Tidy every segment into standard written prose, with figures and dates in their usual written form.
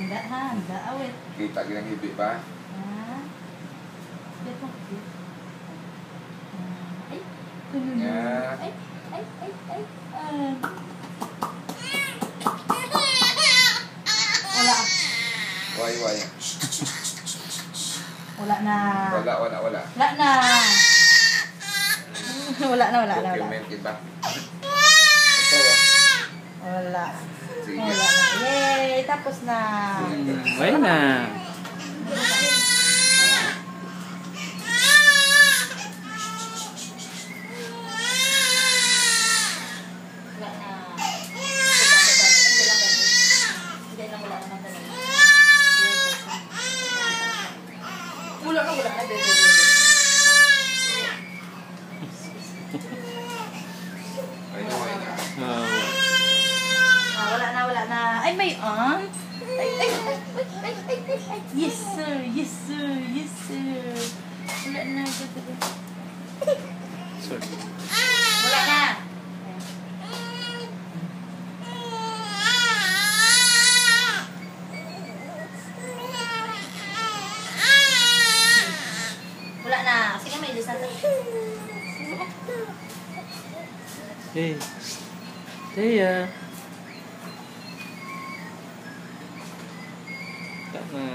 Handa ha, handa. Awit. Kita ginang ibig ba? Ah. Dito. Ay. Yeah. Ay. Wala. Way. Wala na. Wala. Wala na. Wala. Documented ba? Ito ba? Wala. Sige. Wala na. Yay! Tapos na. Wala na. Wala na. Hindi lang wala naman talaga. Wala na. Way na. Wala na. Ay, may on. Ay. Yes, sir. Wala na. Sorry. Wala na. Wala na. Kasi nga may lisan. Hey. Teya. Tama.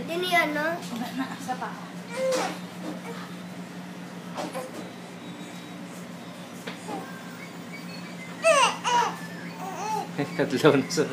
Ini ano? Wala na. Isa pa. Kadlaw na sa...